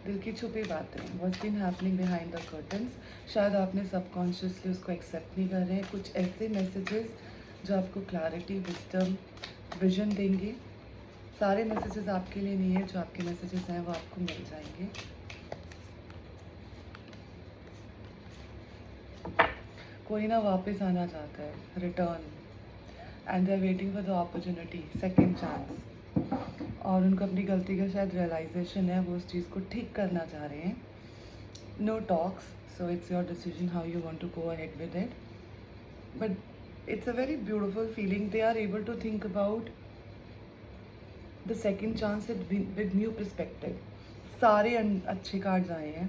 दिल की छुपी बातें, what's been happening behind the curtains. शायद आपने सबकॉन्शियसली उसको एक्सेप्ट नहीं कर रहे हैं। कुछ ऐसे मैसेजेस जो आपको क्लैरिटी, विजडम, विजन देंगे। सारे मैसेजेस आपके लिए नहीं है, जो आपके मैसेजेस हैं वो आपको मिल जाएंगे। कोई ना वापस आना चाहता है, return, and they are waiting for the opportunity, second chance. और उनको अपनी गलती का शायद रियलाइजेशन है, वो उस चीज़ को ठीक करना चाह रहे हैं। No talks, so it's your decision how you want to go ahead with it, but it's a very beautiful feeling. They are able to think about the second chance with new perspective. सारे अच्छे cards आए हैं।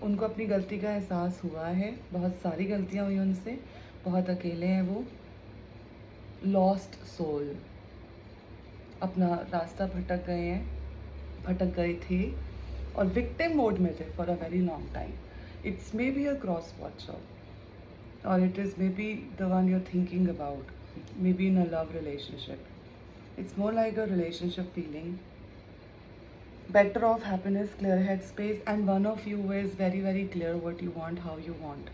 उनको अपनी गलती का एहसास हुआ है, बहुत सारी गलतियाँ हुई उनसे, बहुत अकेले हैं वो। लॉस्ट सोल, अपना रास्ता भटक गए हैं, भटक गए थे और विक्टिम मोड में थे for a very long time. It's may be a cross watcher और it is may B the one you are thinking about, may be in a love relationship. It's more like a relationship feeling, better off happiness, clear headspace, and one of you is very very clear what you want, how you want,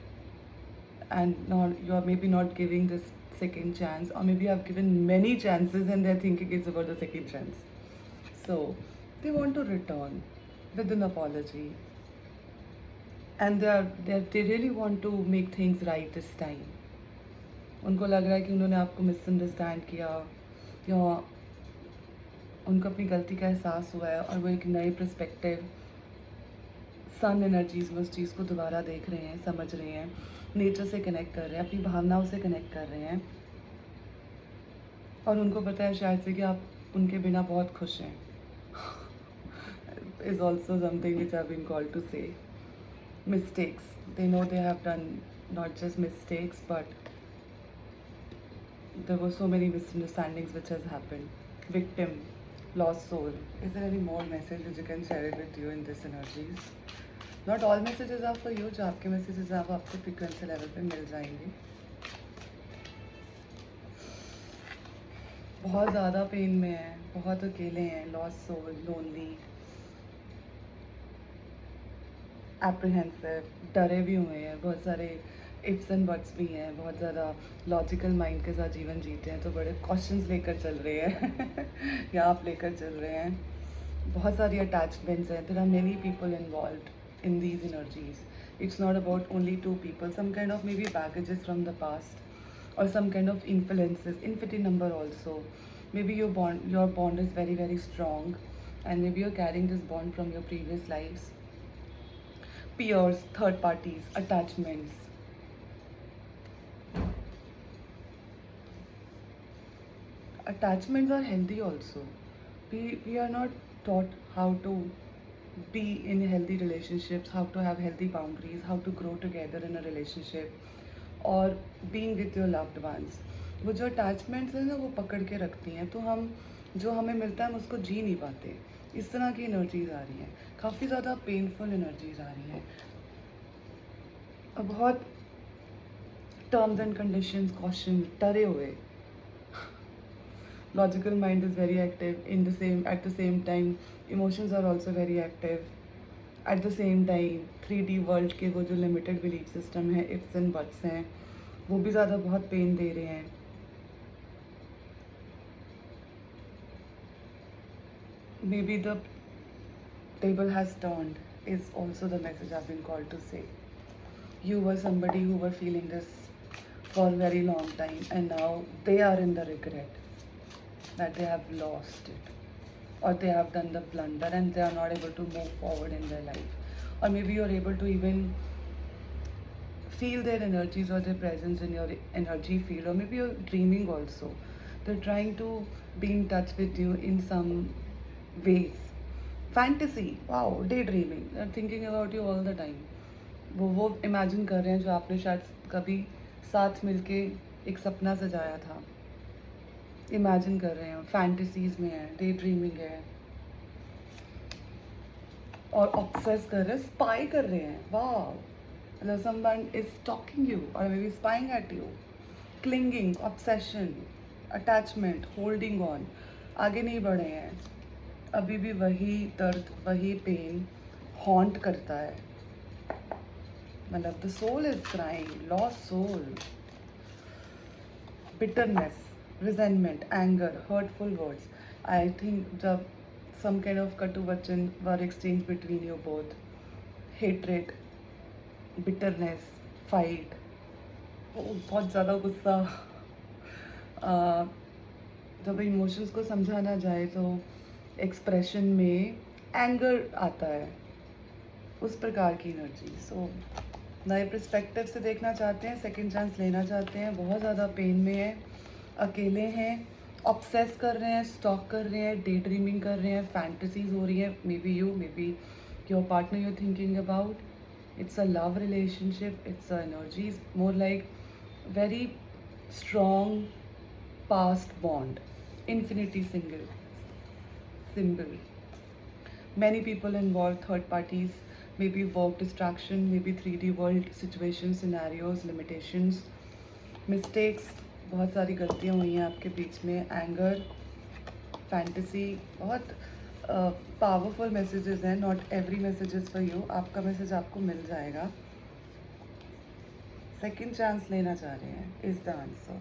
and not, you are maybe not giving this second chance, or maybe you have given many chances and they're thinking it's about the second chance. So they want to return with an apology, and they really want to make things right this time. उनको लग रहा है कि उन्होंने आपको misunderstand किया, या उनको अपनी गलती का एहसास हुआ है और वो एक नए पर्सपेक्टिव, सन एनर्जीज में उस चीज़ को दोबारा देख रहे हैं, समझ रहे हैं, नेचर से कनेक्ट कर रहे हैं, अपनी भावनाओं से कनेक्ट कर रहे हैं। और उनको पता है शायद से कि आप उनके बिना बहुत खुश हैं। Is also something which I been called to say. Mistakes, they know they have done not just mistakes, but there were so many misunderstandings which has happened. Victim, lost soul. Is there any more message which you can share it with you in this energies? Not all messages are for you. जो आपके messages हैं वो आपको frequency level पे मिल जाएंगे। बहुत ज़्यादा pen में है, बहुत अकेले हैं, लॉस्ट सोल, लोनली, एप्रीहेंसिव, डरे भी हुए हैं, बहुत सारे इफ्स एंड बट्स भी हैं, बहुत ज़्यादा लॉजिकल माइंड के साथ जीवन जीते हैं, तो बड़े क्वेश्चंस लेकर चल रहे हैं या आप लेकर चल रहे हैं। बहुत सारी अटैचमेंट्स हैं, there are many people involved in these energies. It's not about only two people, some kind of may be baggages from the past or some kind of influences, infinity number also. Maybe your bond is very very strong, and maybe you're carrying this bond from your previous lives. Peers, third parties, attachments. Attachments are healthy also. We are not taught how to be in healthy relationships, how to have healthy boundaries, how to grow together in a relationship, और being with your loved ones. वो जो attachments हैं ना वो पकड़ के रखती हैं, तो हम जो हमें मिलता है हम उसको जी नहीं पाते। इस तरह की एनर्जीज आ रही हैं, काफ़ी ज़्यादा पेनफुल एनर्जीज आ रही हैं, और बहुत टर्म्स एंड कंडीशंस, कॉशन, डरे हुए। Logical mind is very active in the same at the same time, emotions are also very active at the same time. 3D world के वो जो लिमिटेड बिलीफ सिस्टम है, इफ्स एंड बट्स हैं, वो भी ज़्यादा बहुत पेन दे रहे हैं। May be the table has turned is also the message I've been called to say. You were somebody who were feeling this for a very long time, and now they are in the regret that they have lost it, or they have done the blunder and they are not able to move forward in their life. Or maybe you're able to even feel their energies or their presence in your energy field, or maybe you're dreaming also. They're trying to be in touch with you in some ways. Fantasy, wow, daydreaming, they're thinking about you all the time. वो imagine कर रहे हैं जो आपने शायद कभी साथ मिलके एक सपना सजाया था, इमेजिन कर रहे हैं, फैंटेसीज में है, डे ड्रीमिंग है, और ऑब्सेस कर रहे हैं, स्पाई कर रहे हैं। वाह, मतलब समवन इज टॉकिंग यू और maybe spying at you. Clinging, obsession, attachment, holding on, आगे नहीं बढ़े हैं, अभी भी वही दर्द, वही पेन, हॉन्ट करता है, मतलब the soul is crying, lost soul, bitterness, resentment, anger, hurtful words. I think some kind of katu vachan were exchanged between you both. Hatred, bitterness, fight, बहुत ज़्यादा गुस्सा. uh, जब इमोशंस को समझा ना जाए तो एक्सप्रेशन में एंगर आता है, उस प्रकार की एनर्जी. सो नए पर्सपेक्टिव से देखना चाहते हैं, सेकंड चांस लेना चाहते हैं, बहुत ज़्यादा पेन में है, अकेले हैं, ऑब्सेस कर रहे हैं, स्टॉक कर रहे हैं, डे ड्रीमिंग कर रहे हैं, फैंटेसीज हो रही है. May be you, may be your partner you thinking about. It's a love relationship, it's a energies, more like very strong past bond, infinity single symbol. Many people involved, third parties, maybe work distraction, maybe 3D world situations, scenarios, limitations, mistakes. बहुत सारी गलतियाँ हुई हैं आपके बीच में. Anger, fantasy, बहुत powerful messages हैं. Not every messages for you. आपका मैसेज आपको मिल जाएगा. सेकेंड चांस लेना चाह रहे हैं is the answer.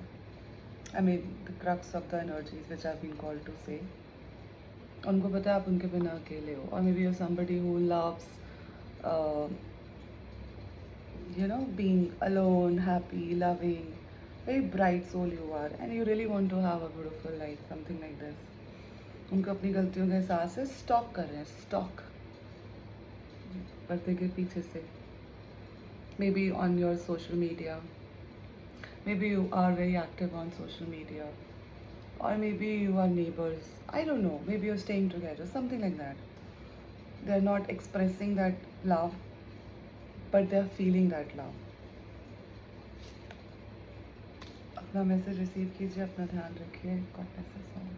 I mean the crux of the energies which I been called to say. उनको पता है आप उनके बिना अकेले हो. और maybe you somebody who loves you know, being alone, happy, loving, very bright soul you are, and you really want to have a beautiful life, something like this. उनको अपनी गलतियों का एहसास है. स्टॉक कर रहे हैं, स्टॉक पर्दे के पीछे से. Maybe on your social media, maybe you are very active on social media, or maybe you are neighbors. I don't know. Maybe you're staying together, something like that. They're not expressing that love, but they're feeling that love. अपना message receive कीजिए, अपना ध्यान रखिए. God bless you all.